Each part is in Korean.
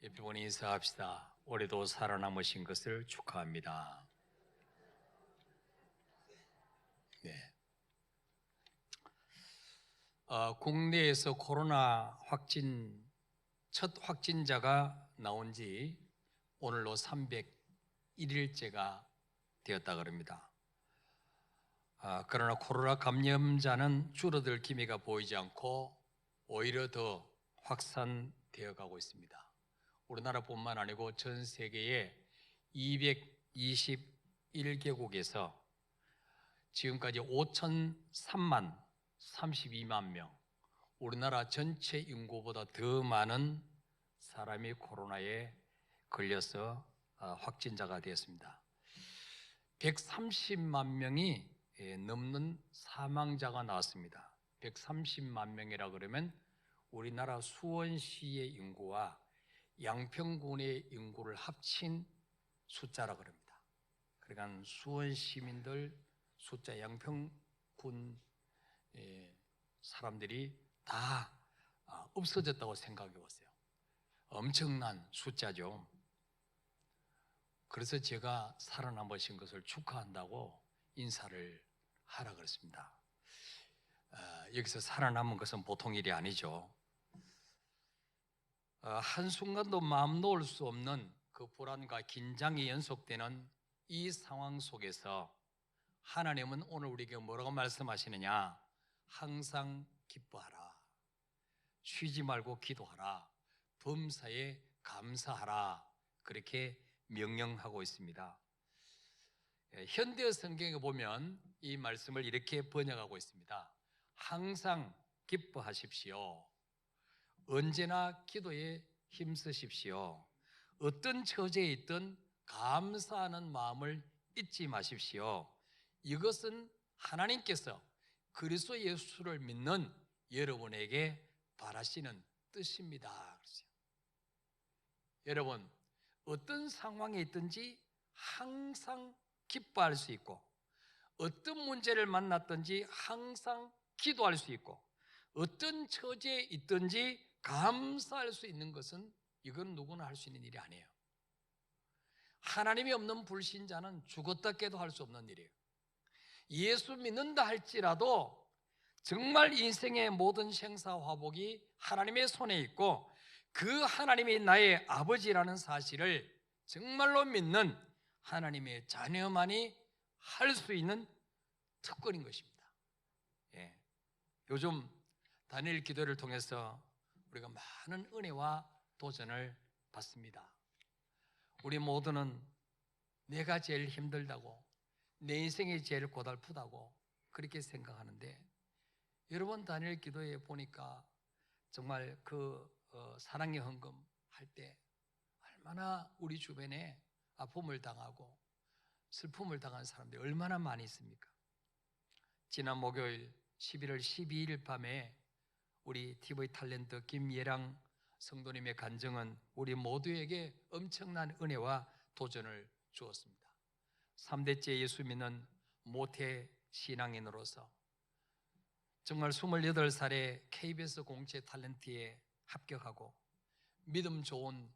예표원에 인사합시다. 올해도 살아남으신 것을 축하합니다. 네. 국내에서 코로나 첫 확진자가 나온 지 오늘로 301일째가 되었다 그럽니다. 그러나 코로나 감염자는 줄어들 기미가 보이지 않고 오히려 더 확산되어 가고 있습니다. 우리나라뿐만 아니고 전 세계의 221개국에서 지금까지 5,003만 32만 명, 우리나라 전체 인구보다 더 많은 사람이 코로나에 걸려서 확진자가 되었습니다. 130만 명이 넘는 사망자가 나왔습니다. 130만 명이라 그러면 우리나라 수원시의 인구와 양평군의 인구를 합친 숫자라 그럽니다. 그러니까 수원 시민들 숫자, 양평군 사람들이 다 없어졌다고 생각해 보세요. 엄청난 숫자죠. 그래서 제가 살아남으신 것을 축하한다고 인사를 하라 그랬습니다. 여기서 살아남은 것은 보통 일이 아니죠. 한순간도 마음 놓을 수 없는 그 불안과 긴장이 연속되는 이 상황 속에서 하나님은 오늘 우리에게 뭐라고 말씀하시느냐? 항상 기뻐하라, 쉬지 말고 기도하라, 범사에 감사하라, 그렇게 명령하고 있습니다. 현대 성경에 보면 이 말씀을 이렇게 번역하고 있습니다. 항상 기뻐하십시오. 언제나 기도에 힘쓰십시오. 어떤 처지에 있든 감사하는 마음을 잊지 마십시오. 이것은 하나님께서 그리스도 예수를 믿는 여러분에게 바라시는 뜻입니다. 여러분, 어떤 상황에 있든지 항상 기뻐할 수 있고, 어떤 문제를 만났든지 항상 기도할 수 있고, 어떤 처지에 있든지 감사할 수 있는 것은 이건 누구나 할 수 있는 일이 아니에요. 하나님이 없는 불신자는 죽었다 깨도 할 수 없는 일이에요. 예수 믿는다 할지라도 정말 인생의 모든 생사화복이 하나님의 손에 있고 그 하나님이 나의 아버지라는 사실을 정말로 믿는 하나님의 자녀만이 할 수 있는 특권인 것입니다. 요즘 다니엘 기도를 통해서 우리가 많은 은혜와 도전을 받습니다. 우리 모두는 내가 제일 힘들다고, 내 인생이 제일 고달프다고 그렇게 생각하는데, 여러분 다니엘 기도에 보니까 정말 그 사랑의 헌금 할 때 얼마나 우리 주변에 아픔을 당하고 슬픔을 당한 사람들이 얼마나 많이 있습니까? 지난 목요일 11월 12일 밤에 우리 TV 탤런트 김예랑 성도님의 간증은 우리 모두에게 엄청난 은혜와 도전을 주었습니다. 3대째 예수 믿는 모태 신앙인으로서 정말 28살에 KBS 공채 탤런트에 합격하고 믿음 좋은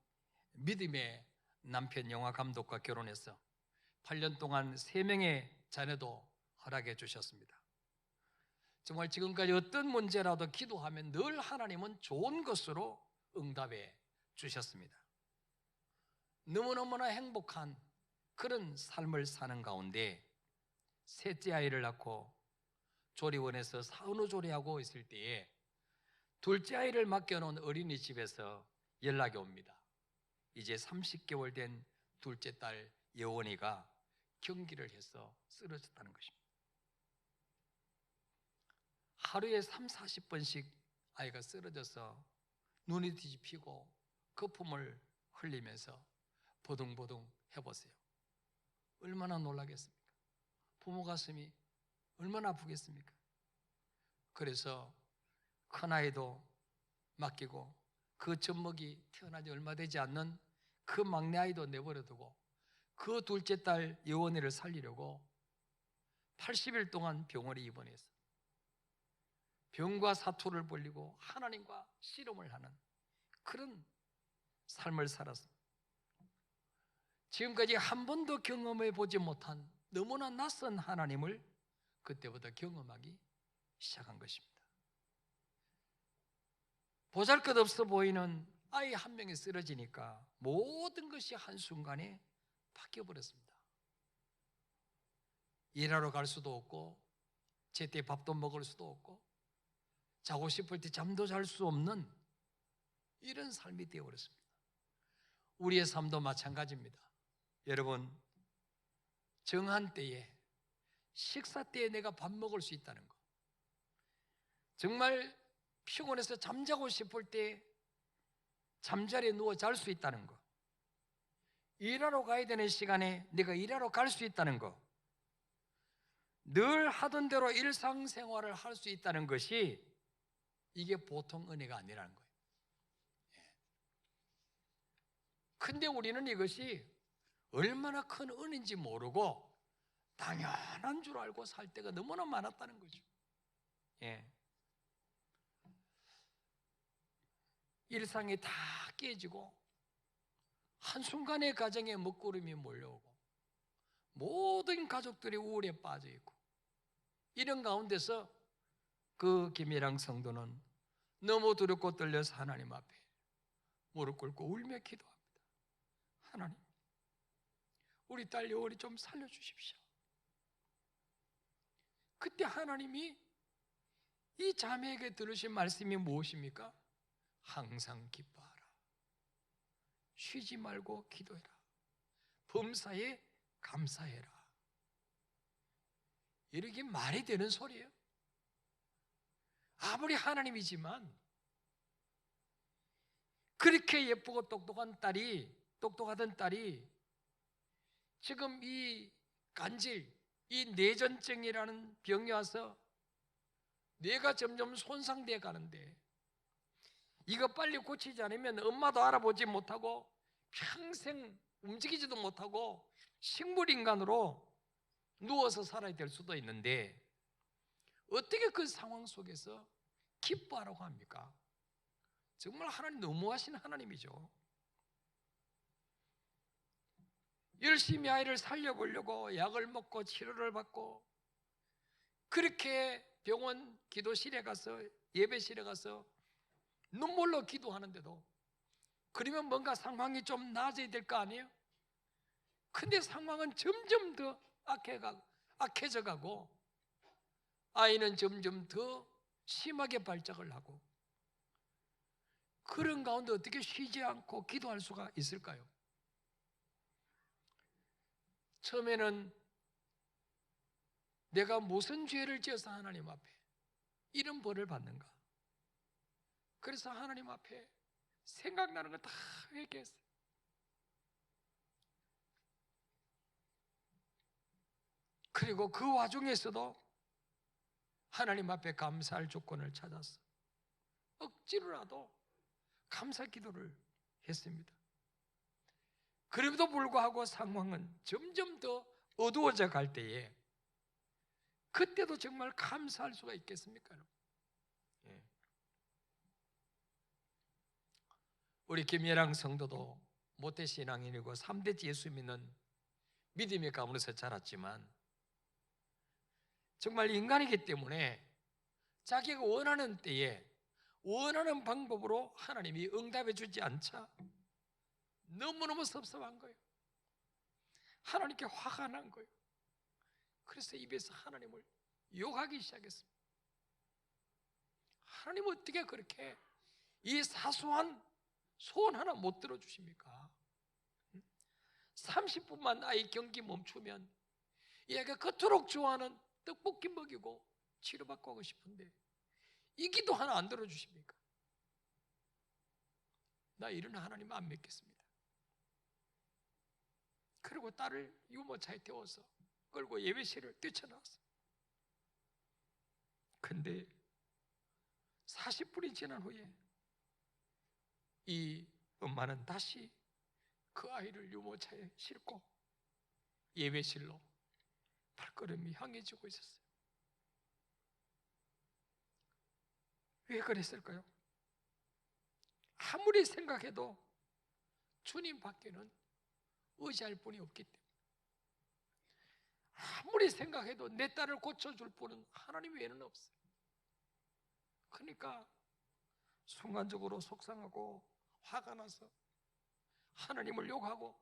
믿음의 남편 영화 감독과 결혼해서 8년 동안 3명의 자녀도 허락해 주셨습니다. 정말 지금까지 어떤 문제라도 기도하면 늘 하나님은 좋은 것으로 응답해 주셨습니다. 너무너무나 행복한 그런 삶을 사는 가운데 셋째 아이를 낳고 조리원에서 산후조리하고 있을 때에 둘째 아이를 맡겨놓은 어린이집에서 연락이 옵니다. 이제 30개월 된 둘째 딸 여원이가 경기를 해서 쓰러졌다는 것입니다. 하루에 30-40번씩 아이가 쓰러져서 눈이 뒤집히고 거품을 흘리면서 버둥버둥 해보세요. 얼마나 놀라겠습니까? 부모 가슴이 얼마나 아프겠습니까? 그래서 큰아이도 맡기고 그 젖먹이 태어나지 얼마 되지 않는 그 막내 아이도 내버려두고 그 둘째 딸 여원이를 살리려고 80일 동안 병원에 입원해서 병과 사투를 벌이고 하나님과 씨름을 하는 그런 삶을 살았습니다. 지금까지 한 번도 경험해 보지 못한 너무나 낯선 하나님을 그때부터 경험하기 시작한 것입니다. 보잘것없어 보이는 아이 한 명이 쓰러지니까 모든 것이 한순간에 바뀌어버렸습니다. 일하러 갈 수도 없고 제때 밥도 먹을 수도 없고 자고 싶을 때 잠도 잘 수 없는 이런 삶이 되어버렸습니다. 우리의 삶도 마찬가지입니다. 여러분, 정한 때에, 식사 때에 내가 밥 먹을 수 있다는 것, 정말 피곤해서 잠자고 싶을 때 잠자리에 누워 잘 수 있다는 것, 일하러 가야 되는 시간에 내가 일하러 갈 수 있다는 것, 늘 하던 대로 일상생활을 할 수 있다는 것이 이게 보통 은혜가 아니라는 거예요. 근데 우리는 이것이 얼마나 큰 은혜인지 모르고 당연한 줄 알고 살 때가 너무나 많았다는 거죠. 일상이 다 깨지고 한순간에 가정에 먹구름이 몰려오고 모든 가족들이 우울에 빠져 있고 이런 가운데서 그 김일랑 성도는 너무 두렵고 떨려서 하나님 앞에 무릎 꿇고 울며 기도합니다. 하나님, 우리 딸 여월이 좀 살려주십시오. 그때 하나님이 이 자매에게 들으신 말씀이 무엇입니까? 항상 기뻐하라. 쉬지 말고 기도해라. 범사에 감사해라. 이렇게 말이 되는 소리예요. 아무리 하나님이지만 그렇게 예쁘고 똑똑하던 딸이 지금 이 간질, 이 뇌전증이라는 병이 와서 뇌가 점점 손상되어 가는데 이거 빨리 고치지 않으면 엄마도 알아보지 못하고 평생 움직이지도 못하고 식물인간으로 누워서 살아야 될 수도 있는데 어떻게 그 상황 속에서 기뻐하라고 합니까? 정말 하나님 너무하신 하나님이죠. 열심히 아이를 살려보려고 약을 먹고 치료를 받고 그렇게 병원 기도실에 가서 예배실에 가서 눈물로 기도하는데도 그러면 뭔가 상황이 좀 나아져야 될 거 아니에요? 근데 상황은 점점 더 악해져 가고 아이는 점점 더 심하게 발작을 하고 그런 가운데 어떻게 쉬지 않고 기도할 수가 있을까요? 처음에는 내가 무슨 죄를 지어서 하나님 앞에 이런 벌을 받는가? 그래서 하나님 앞에 생각나는 거 다 회개했어요. 그리고 그 와중에서도 하나님 앞에 감사할 조건을 찾았어. 억지로라도 감사 기도를 했습니다. 그럼에도 불구하고 상황은 점점 더 어두워져 갈 때에 그때도 정말 감사할 수가 있겠습니까? 우리 김예랑 성도도 모태신앙인이고 3대 예수 믿는 믿음의 가문에서 자랐지만 정말 인간이기 때문에 자기가 원하는 때에 원하는 방법으로 하나님이 응답해 주지 않자 너무너무 섭섭한 거예요. 하나님께 화가 난 거예요. 그래서 입에서 하나님을 욕하기 시작했습니다. 하나님 어떻게 그렇게 이 사소한 소원 하나 못 들어주십니까? 30분만 아이 경기 멈추면 얘가 그토록 좋아하는 떡볶이 먹이고 치료받고 하고 싶은데 이 기도 하나 안 들어주십니까? 나 이런 하나님 안 믿겠습니다. 그리고 딸을 유모차에 태워서 끌고 예배실을 뛰쳐나왔어요. 근데 40분이 지난 후에 이 엄마는 다시 그 아이를 유모차에 싣고 예배실로 발걸음이 향해지고 있었어요. 왜 그랬을까요? 아무리 생각해도 주님밖에는 의지할 분이 없기 때문에 아무리 생각해도 내 딸을 고쳐줄 분은 하나님 외에는 없어요. 그러니까 순간적으로 속상하고 화가 나서 하나님을 욕하고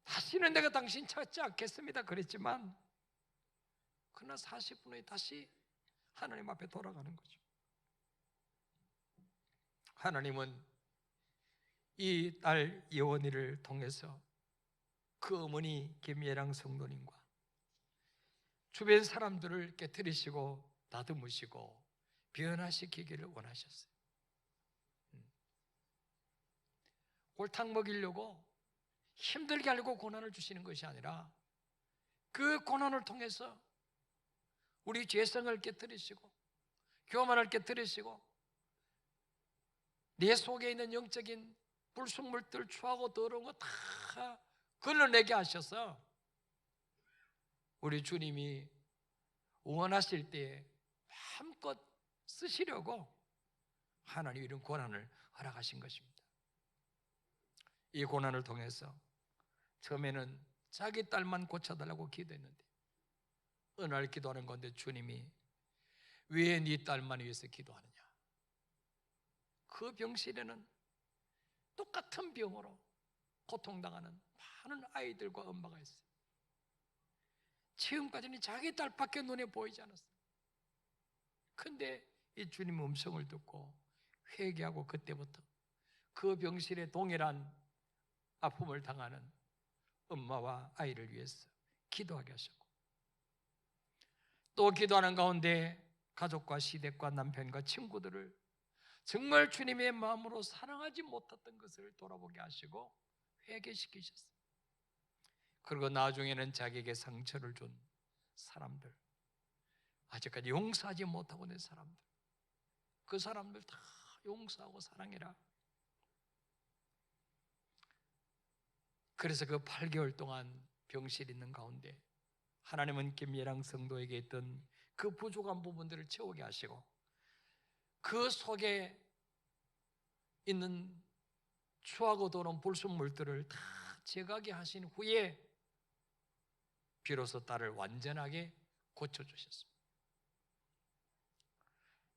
다시는 내가 당신 찾지 않겠습니다 그랬지만 그러나 40분 후에 다시 하나님 앞에 돌아가는 거죠. 하나님은 이 딸 예원이를 통해서 그 어머니 김예랑 성도님과 주변 사람들을 깨트리시고 다듬으시고 변화시키기를 원하셨어요. 골탕 먹이려고 힘들게 하려고 고난을 주시는 것이 아니라 그 고난을 통해서 우리 죄성을 깨트리시고 교만을 깨트리시고 내 속에 있는 영적인 불순물들 추하고 더러운 거 다 걸러내게 하셔서 우리 주님이 원하실 때에 마음껏 쓰시려고 하나님 이런 고난을 허락하신 것입니다. 이 고난을 통해서 처음에는 자기 딸만 고쳐달라고 기도했는데 어느 날 기도하는 건데 주님이 왜 네 딸만 위해서 기도하느냐? 그 병실에는 똑같은 병으로 고통당하는 많은 아이들과 엄마가 있어요. 지금까지는 자기 딸밖에 눈에 보이지 않았어요. 근데 이 주님의 음성을 듣고 회개하고 그때부터 그 병실에 동일한 아픔을 당하는 엄마와 아이를 위해서 기도하게 하셨고 또 기도하는 가운데 가족과 시댁과 남편과 친구들을 정말 주님의 마음으로 사랑하지 못했던 것을 돌아보게 하시고 회개시키셨어요. 그리고 나중에는 자기에게 상처를 준 사람들, 아직까지 용서하지 못하고 있는 사람들, 그 사람들 다 용서하고 사랑해라. 그래서 그 8개월 동안 병실 있는 가운데 하나님은 김예랑 성도에게 있던 그 부족한 부분들을 채우게 하시고 그 속에 있는 추하고 더러운 불순물들을 다 제거하게 하신 후에 비로소 딸을 완전하게 고쳐주셨습니다.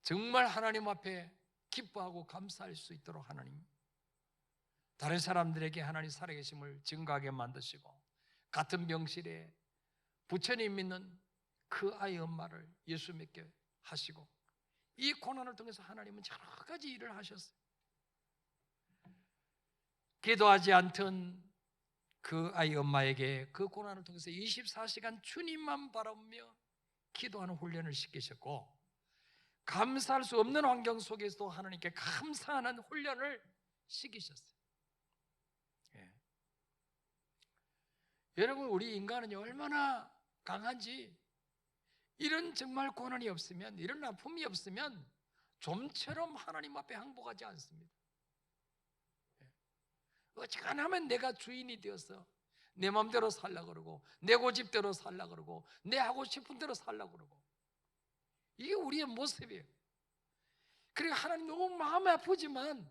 정말 하나님 앞에 기뻐하고 감사할 수 있도록 하나님 다른 사람들에게 하나님 살아계심을 증거하게 만드시고 같은 병실에 부처님 믿는 그 아이 엄마를 예수 믿게 하시고 이 고난을 통해서 하나님은 여러 가지 일을 하셨어요. 기도하지 않던 그 아이 엄마에게 그 고난을 통해서 24시간 주님만 바라보며 기도하는 훈련을 시키셨고 감사할 수 없는 환경 속에서도 하나님께 감사하는 훈련을 시키셨어요. 예. 여러분 우리 인간은 얼마나 강한지 이런 정말 고난이 없으면 이런 아픔이 없으면 좀처럼 하나님 앞에 항복하지 않습니다. 어지간하면 내가 주인이 되어서 내 마음대로 살려고 그러고 내 고집대로 살려고 그러고 내 하고 싶은 대로 살려고 그러고 이게 우리의 모습이에요. 그리고 하나님 너무 마음이 아프지만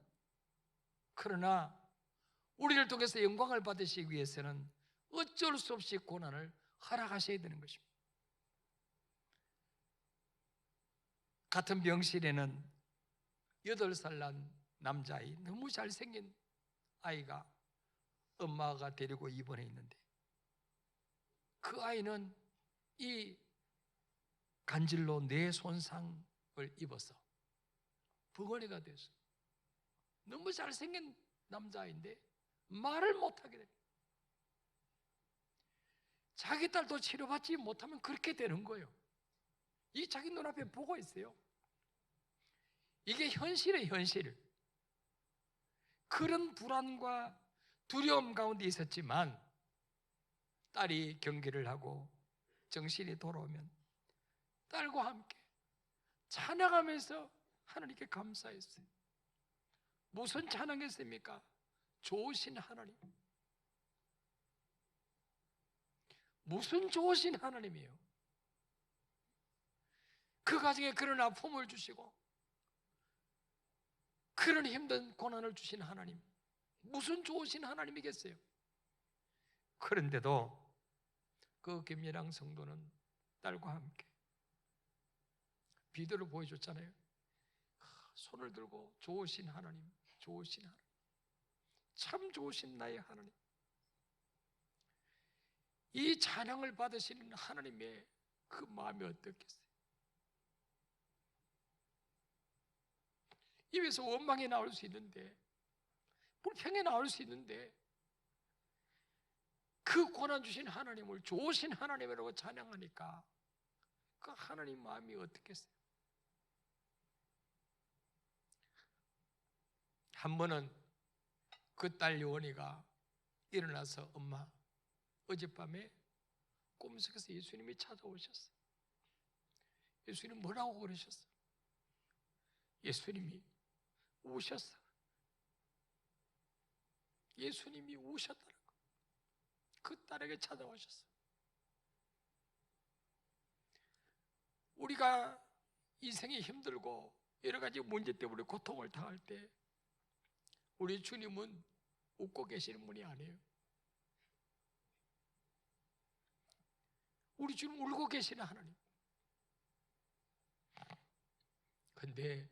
그러나 우리를 통해서 영광을 받으시기 위해서는 어쩔 수 없이 고난을 허락하셔야 되는 것입니다. 같은 병실에는 8살 난 남자아이 너무 잘생긴 아이가 엄마가 데리고 입원해 있는데 그 아이는 이 간질로 뇌 손상을 입어서 벙어리가 돼서 너무 잘생긴 남자아이인데 말을 못하게 됩니다. 자기 딸도 치료받지 못하면 그렇게 되는 거예요. 이 자기 눈앞에 보고 있어요. 이게 현실이에요, 현실. 그런 불안과 두려움 가운데 있었지만 딸이 경기를 하고 정신이 돌아오면 딸과 함께 찬양하면서 하나님께 감사했어요. 무슨 찬양했습니까? 좋으신 하나님. 무슨 좋으신 하나님이에요. 그 가정에 그런 아픔을 주시고 그런 힘든 고난을 주신 하나님, 무슨 좋으신 하나님이겠어요? 그런데도 그 김예랑 성도는 딸과 함께 비디오를 보여줬잖아요. 손을 들고 좋으신 하나님, 좋으신 하나님, 참 좋으신 나의 하나님. 이 찬양을 받으시는 하나님의 그 마음이 어떻겠어요? 입에서 원망이 나올 수 있는데, 불평이 나올 수 있는데, 그 고난 주신 하나님을 좋으신 하나님이라고 찬양하니까 그 하나님 마음이 어떻겠어요? 한 번은 그 딸 요원이가 일어나서, 엄마, 어젯밤에 꿈속에서 예수님이 찾아오셨어요. 예수님 뭐라고 그러셨어요? 예수님이 우셨어. 예수님이 우셨다는 거. 그 딸에게 찾아오셨어. 우리가 인생이 힘들고 여러 가지 문제 때문에 고통을 당할 때 우리 주님은 웃고 계시는 분이 아니에요. 우리 주님 울고 계시는 하나님. 근데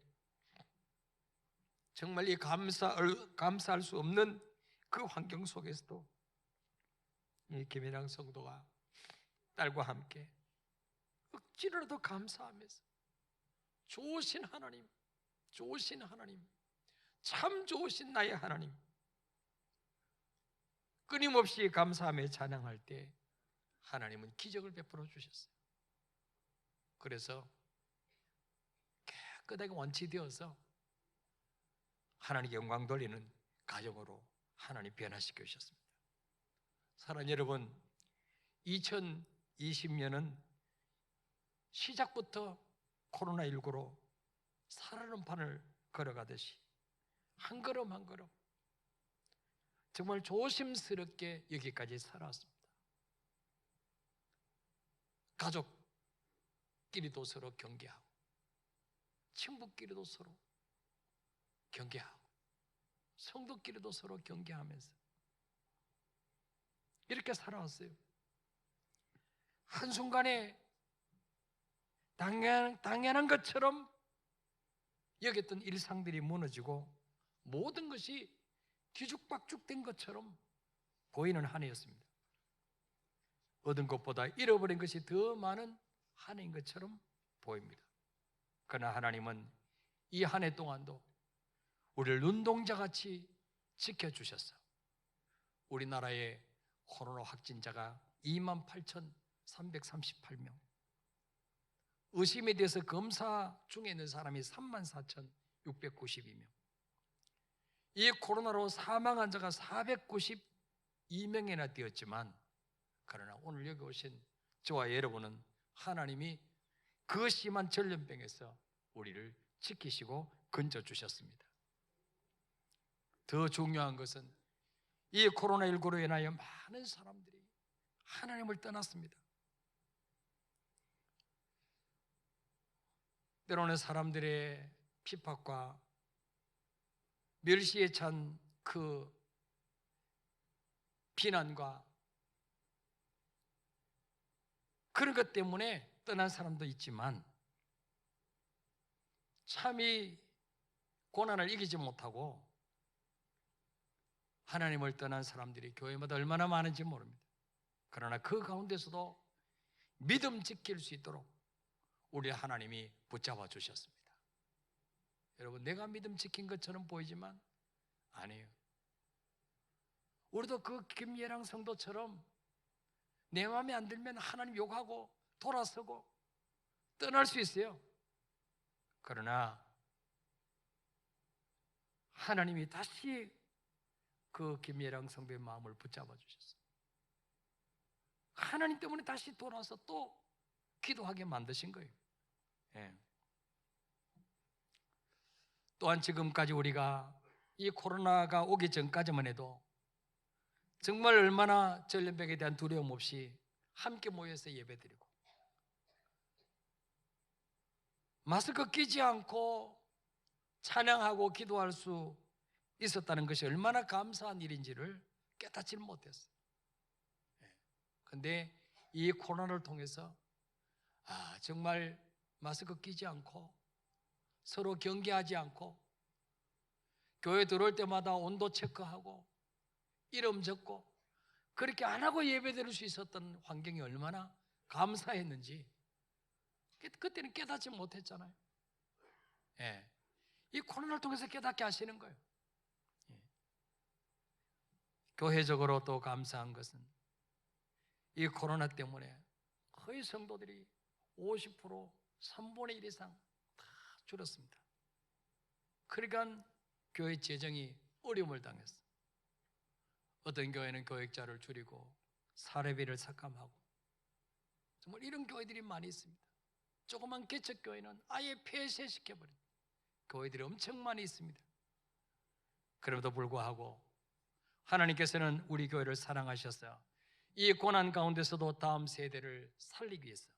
정말 이 감사할 수 없는 그 환경 속에서도 이 김혜랑 성도가 딸과 함께 억지로라도 감사하면서 좋으신 하나님, 좋으신 하나님, 참 좋으신 나의 하나님, 끊임없이 감사하며 찬양할 때 하나님은 기적을 베풀어 주셨어요. 그래서 깨끗하게 원치되어서 하나님 영광 돌리는 가정으로 하나님 변화시켜 주셨습니다. 사랑하는 여러분, 2020년은 시작부터 코로나19로 살아는 판을 걸어가듯이 한 걸음 한 걸음 정말 조심스럽게 여기까지 살아왔습니다. 가족끼리도 서로 경계하고, 친구끼리도 서로 경계하고, 성도끼리도 서로 경계하면서 이렇게 살아왔어요. 한순간에 당연한 것처럼 여겼던 일상들이 무너지고 모든 것이 뒤죽박죽된 것처럼 보이는 한 해였습니다. 얻은 것보다 잃어버린 것이 더 많은 한 해인 것처럼 보입니다. 그러나 하나님은 이 한 해 동안도 우리를 눈동자같이 지켜주셨어요. 우리나라의 코로나 확진자가 28,338명, 의심에 대해서 검사 중에 있는 사람이 34,692명, 이 코로나로 사망한 자가 492명이나 되었지만, 그러나 오늘 여기 오신 저와 여러분은 하나님이 그 심한 전염병에서 우리를 지키시고 건져주셨습니다. 더 중요한 것은 이 코로나19로 인하여 많은 사람들이 하나님을 떠났습니다. 때로는 사람들의 핍박과 멸시에 찬 그 비난과 그런 것 때문에 떠난 사람도 있지만, 참이 고난을 이기지 못하고 하나님을 떠난 사람들이 교회마다 얼마나 많은지 모릅니다. 그러나 그 가운데서도 믿음 지킬 수 있도록 우리 하나님이 붙잡아 주셨습니다. 여러분, 내가 믿음 지킨 것처럼 보이지만 아니에요. 우리도 그 김예랑 성도처럼 내 마음에 안 들면 하나님 욕하고 돌아서고 떠날 수 있어요. 그러나 하나님이 다시 그 김예랑 성도의 마음을 붙잡아 주셨어요. 하나님 때문에 다시 돌아서 또 기도하게 만드신 거예요. 예. 또한 지금까지 우리가 이 코로나가 오기 전까지만 해도 정말 얼마나 전염병에 대한 두려움 없이 함께 모여서 예배드리고, 마스크 끼지 않고 찬양하고 기도할 수 있었다는 것이 얼마나 감사한 일인지를 깨닫지 못했어요. 그런데 이 코로나를 통해서 정말 마스크 끼지 않고 서로 경계하지 않고 교회 들어올 때마다 온도 체크하고 이름 적고 그렇게 안 하고 예배 드릴 수 있었던 환경이 얼마나 감사했는지 그때는 깨닫지 못했잖아요. 이 코로나를 통해서 깨닫게 하시는 거예요. 교회적으로 또 감사한 것은 이 코로나 때문에 거의 성도들이 50%, 3분의 1 이상 다 줄었습니다. 그러니까 교회 재정이 어려움을 당했어요. 어떤 교회는 교역자를 줄이고 사례비를 삭감하고 정말 이런 교회들이 많이 있습니다. 조그만 개척교회는 아예 폐쇄시켜버린 교회들이 엄청 많이 있습니다. 그럼에도 불구하고 하나님께서는 우리 교회를 사랑하셔서 이 고난 가운데서도 다음 세대를 살리기 위해서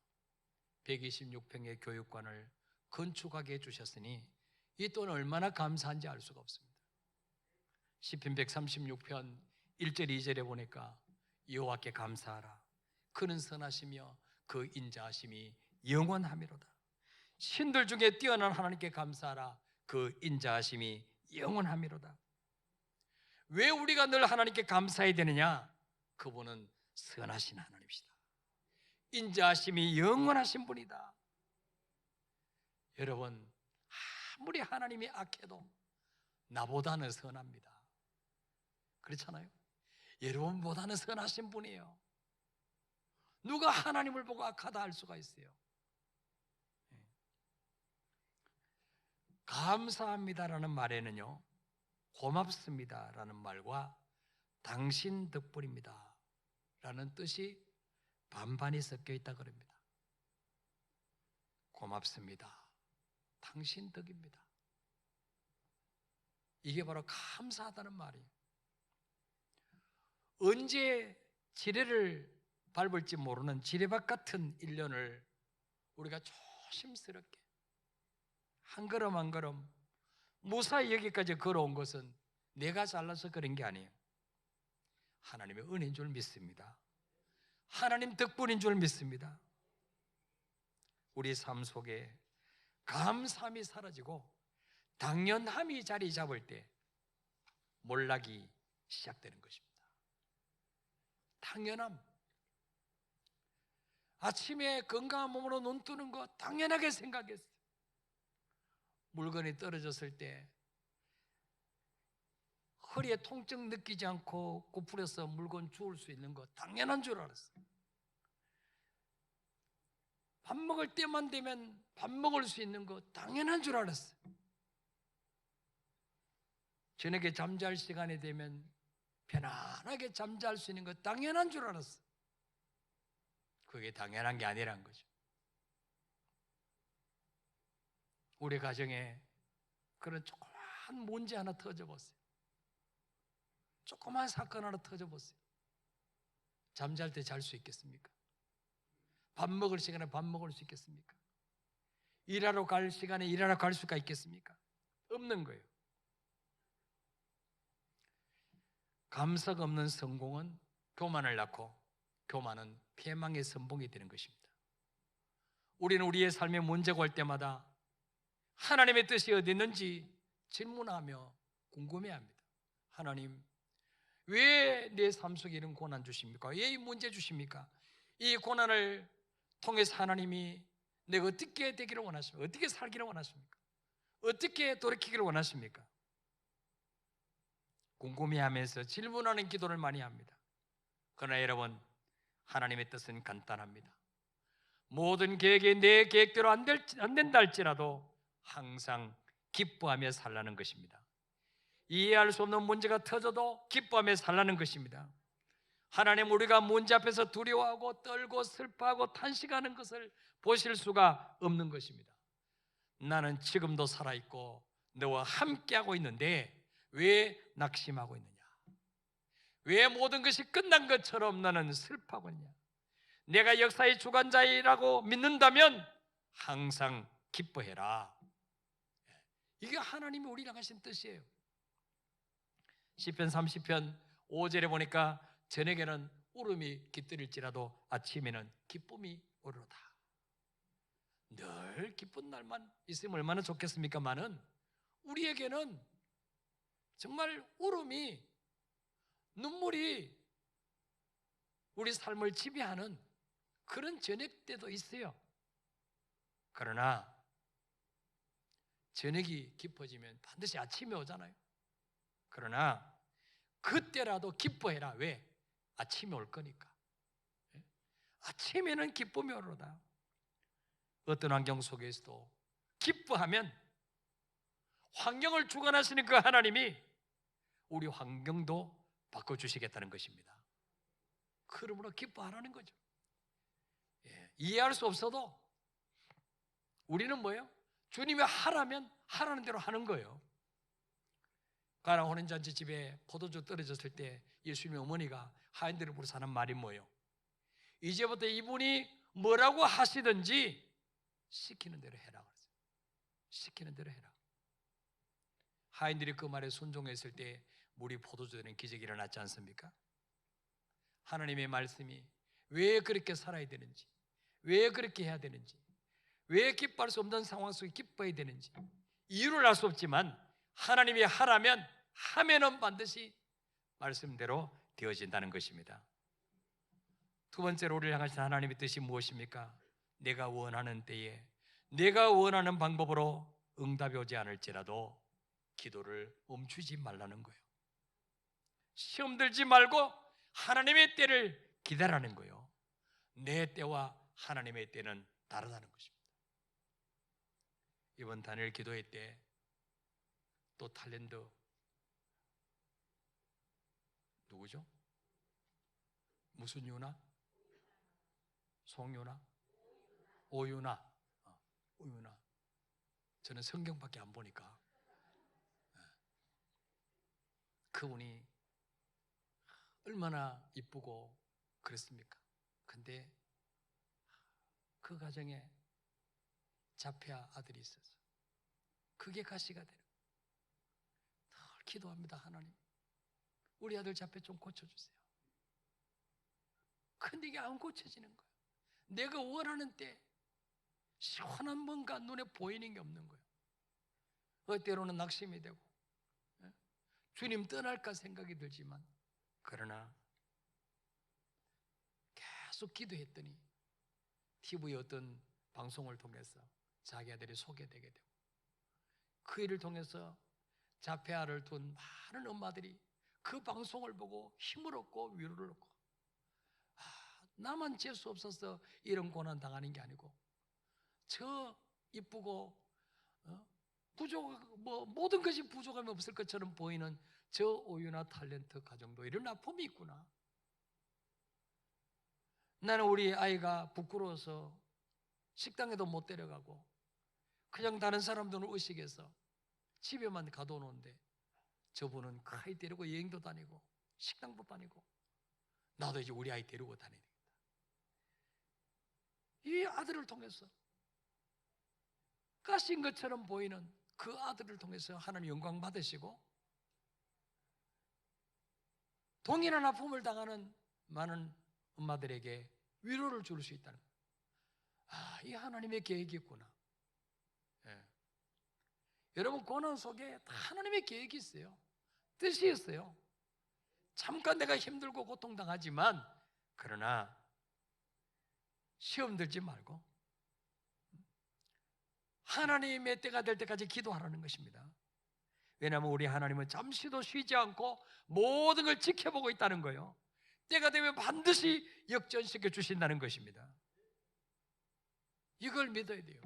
126평의 교육관을 건축하게 해주셨으니 이 또한 얼마나 감사한지 알 수가 없습니다. 시편 136편 1절 2절에 보니까 여호와께 감사하라. 그는 선하시며 그 인자하심이 영원하미로다. 신들 중에 뛰어난 하나님께 감사하라. 그 인자하심이 영원하미로다. 왜 우리가 늘 하나님께 감사해야 되느냐? 그분은 선하신 하나님이시다. 인자하심이 영원하신 분이다. 여러분, 아무리 하나님이 악해도 나보다는 선합니다. 그렇잖아요? 여러분보다는 선하신 분이에요. 누가 하나님을 보고 악하다 할 수가 있어요? 감사합니다라는 말에는요, 고맙습니다라는 말과 당신 덕분입니다 라는 뜻이 반반이 섞여 있다 그럽니다. 고맙습니다. 당신 덕입니다. 이게 바로 감사하다는 말이에요. 언제 지뢰를 밟을지 모르는 지뢰밭 같은 1년을 우리가 조심스럽게 한 걸음 한 걸음 무사히 여기까지 걸어온 것은 내가 잘나서 그런 게 아니에요. 하나님의 은혜인 줄 믿습니다. 하나님 덕분인 줄 믿습니다. 우리 삶 속에 감사함이 사라지고 당연함이 자리 잡을 때 몰락이 시작되는 것입니다. 당연함. 아침에 건강한 몸으로 눈 뜨는 거 당연하게 생각했어요. 물건이 떨어졌을 때 허리에 통증 느끼지 않고 고풀에서 물건 주울 수 있는 거 당연한 줄 알았어요. 밥 먹을 때만 되면 밥 먹을 수 있는 거 당연한 줄 알았어요. 저녁에 잠잘 시간이 되면 편안하게 잠잘 수 있는 거 당연한 줄 알았어요. 그게 당연한 게 아니란 거죠. 우리 가정에 그런 조그만 문제 하나 터져보세요. 조그만 사건 하나 터져보세요. 잠잘 때 잘 수 있겠습니까? 밥 먹을 시간에 밥 먹을 수 있겠습니까? 일하러 갈 시간에 일하러 갈 수가 있겠습니까? 없는 거예요. 감사가 없는 성공은 교만을 낳고 교만은 패망의 선봉이 되는 것입니다. 우리는 우리의 삶에 문제가 올 때마다 하나님의 뜻이 어디 있는지 질문하며 궁금해합니다. 하나님, 왜 내 삶 속에 이런 고난 주십니까? 왜 이 문제 주십니까? 이 고난을 통해서 하나님이 내가 어떻게 되기를 원하십니까? 어떻게 살기를 원하십니까? 어떻게 돌이키기를 원하십니까? 궁금해하면서 질문하는 기도를 많이 합니다. 그러나 여러분, 하나님의 뜻은 간단합니다. 모든 계획이 내 계획대로 안 된다 할지라도 항상 기뻐하며 살라는 것입니다. 이해할 수 없는 문제가 터져도 기뻐하며 살라는 것입니다. 하나님, 우리가 문제 앞에서 두려워하고 떨고 슬퍼하고 탄식하는 것을 보실 수가 없는 것입니다. 나는 지금도 살아있고 너와 함께하고 있는데 왜 낙심하고 있느냐? 왜 모든 것이 끝난 것처럼 나는 슬퍼하고 있느냐? 내가 역사의 주관자이라고 믿는다면 항상 기뻐해라. 이게 하나님이 우리랑 하신 뜻이에요. 시편 30편 5절에 보니까 저녁에는 울음이 깃들일지라도 아침에는 기쁨이 오르다. 늘 기쁜 날만 있으면 얼마나 좋겠습니까마는 우리에게는 정말 울음이, 눈물이 우리 삶을 지배하는 그런 저녁 때도 있어요. 그러나 저녁이 깊어지면 반드시 아침이 오잖아요. 그러나 그때라도 기뻐해라. 왜? 아침이 올 거니까. 아침에는 기쁨이 오르다. 어떤 환경 속에서도 기뻐하면 환경을 주관하시는 그 하나님이 우리 환경도 바꿔주시겠다는 것입니다. 그러므로 기뻐하라는 거죠. 이해할 수 없어도 우리는 뭐예요? 주님이 하라면 하라는 대로 하는 거예요. 가나 혼인잔치 집에 포도주 떨어졌을 때 예수님의 어머니가 하인들을 부르서 하는 말이 뭐예요? 이제부터 이분이 뭐라고 하시든지 시키는 대로 해라. 시키는 대로 해라. 하인들이 그 말에 순종했을 때 물이 포도주 되는 기적이 일어났지 않습니까? 하나님의 말씀이 왜 그렇게 살아야 되는지, 왜 그렇게 해야 되는지, 왜 기뻐할 수 없는 상황 속에 기뻐해야 되는지 이유를 알 수 없지만 하나님이 하라면 하면은 반드시 말씀대로 되어진다는 것입니다. 두 번째로 우리를 향하신 하나님의 뜻이 무엇입니까? 내가 원하는 때에 내가 원하는 방법으로 응답이 오지 않을지라도 기도를 멈추지 말라는 거예요. 시험 들지 말고 하나님의 때를 기다리라는 거예요. 내 때와 하나님의 때는 다르다는 것입니다. 이번 다니엘 기도회 때 또 탤런트 누구죠? 무슨 유나? 송유나? 오유나? 오유나. 저는 성경밖에 안 보니까 그분이 얼마나 이쁘고 그랬습니까? 근데 그 가정에 자폐아 아들이 있어서 그게 가시가 되는, 늘 기도합니다. 하나님, 우리 아들 자폐 좀 고쳐주세요. 근데 이게 안 고쳐지는 거예요. 내가 원하는 때 시원한 뭔가 눈에 보이는 게 없는 거예요. 때로는 낙심이 되고 주님 떠날까 생각이 들지만, 그러나 계속 기도했더니 TV의 어떤 방송을 통해서 자기 아들이 소개되게 되고 그 일을 통해서 자폐아를 둔 많은 엄마들이 그 방송을 보고 힘을 얻고 위로를 얻고, 나만 재수 없어서 이런 고난 당하는 게 아니고 저 이쁘고 모든 것이 부족함이 없을 것처럼 보이는 저 오유나 탤런트 가정도 이런 아픔이 있구나. 나는 우리 아이가 부끄러워서 식당에도 못 데려가고 그냥 다른 사람들은 의식해서 집에만 가둬놓는데 저분은 그 아이 데리고 여행도 다니고 식당도 다니고, 나도 이제 우리 아이 데리고 다녀야 되겠다. 이 아들을 통해서 가신 것처럼 보이는 그 아들을 통해서 하나님 영광 받으시고 동일한 아픔을 당하는 많은 엄마들에게 위로를 줄 수 있다는 거예요. 이 하나님의 계획이 있구나. 여러분, 고난 속에 다 하나님의 계획이 있어요. 뜻이 있어요. 잠깐 내가 힘들고 고통당하지만 그러나 시험 들지 말고 하나님의 때가 될 때까지 기도하라는 것입니다. 왜냐하면 우리 하나님은 잠시도 쉬지 않고 모든 걸 지켜보고 있다는 거예요. 때가 되면 반드시 역전시켜 주신다는 것입니다. 이걸 믿어야 돼요.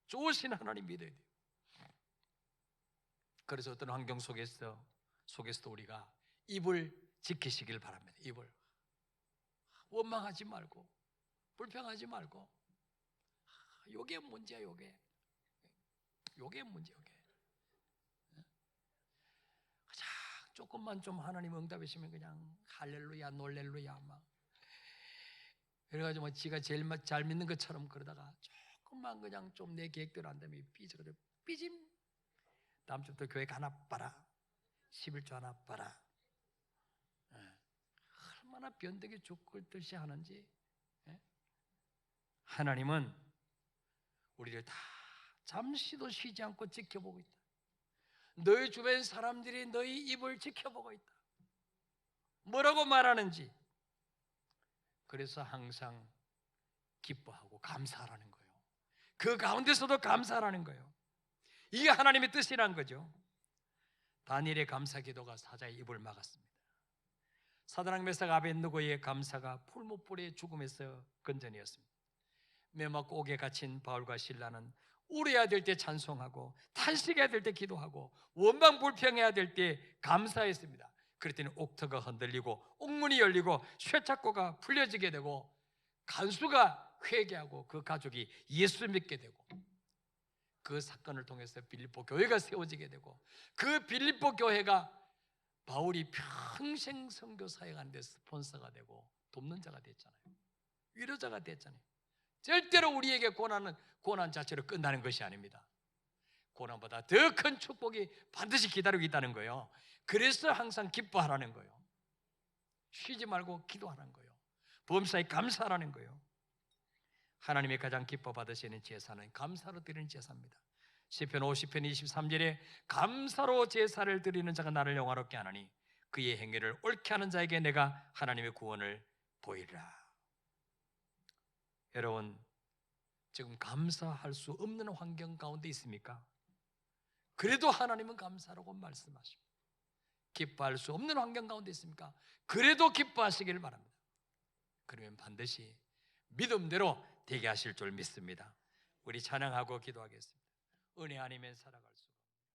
좋으신 하나님 믿어야 돼요. 그래서 어떤 환경 속에서도 우리가 입을 지키시길 바랍니다. 입을 원망하지 말고 불평하지 말고, 요게 문제야. 요게 문제. 그냥 조금만 좀 하나님 응답하시면 그냥 할렐루야 놀렐루야 막 그래가지고 뭐 지가 제일 잘 믿는 것처럼 그러다가 조금만 그냥 좀 내 계획대로 안 되면 삐져가지고 삐짐 다음 주부터 교회 하나 봐라. 11조 하나 봐라. 얼마나 변덕이 죽을 듯이 하는지. 하나님은 우리를 다 잠시도 쉬지 않고 지켜보고 있다. 너희 주변 사람들이 너희 입을 지켜보고 있다. 뭐라고 말하는지. 그래서 항상 기뻐하고 감사하라는 거예요. 그 가운데서도 감사하라는 거예요. 이게 하나님의 뜻이란 거죠. 다니엘의 감사 기도가 사자의 입을 막았습니다. 사드락 메삭 아벳느고의 감사가 풀무불의 죽음에서 건전이었습니다. 매맞고 옥에 갇힌 바울과 실라는 울어야 될 때 찬송하고 탄식해야 될 때 기도하고 원망불평해야 될 때 감사했습니다. 그랬더니 옥터가 흔들리고 옥문이 열리고 쇠창고가 풀려지게 되고 간수가 회개하고 그 가족이 예수 믿게 되고 그 사건을 통해서 빌립보 교회가 세워지게 되고 그 빌립보 교회가 바울이 평생 선교 사역하는 데 스폰서가 되고 돕는 자가 됐잖아요. 위로자가 됐잖아요. 절대로 우리에게 고난은 고난 자체로 끝나는 것이 아닙니다. 고난보다 더 큰 축복이 반드시 기다리고 있다는 거예요. 그래서 항상 기뻐하라는 거예요. 쉬지 말고 기도하라는 거예요. 범사에 감사하라는 거예요. 하나님이 가장 기뻐 받으시는 제사는 감사로 드리는 제사입니다. 시편 50편 23절에 감사로 제사를 드리는 자가 나를 영화롭게 하나니 그의 행위를 옳게 하는 자에게 내가 하나님의 구원을 보이리라. 여러분, 지금 감사할 수 없는 환경 가운데 있습니까? 그래도 하나님은 감사라고 말씀하십니다. 기뻐할 수 없는 환경 가운데 있습니까? 그래도 기뻐하시기를 바랍니다. 그러면 반드시 믿음대로 되게 하실 줄 믿습니다. 우리 찬양하고 기도하겠습니다. 은혜 아니면 살아갈 수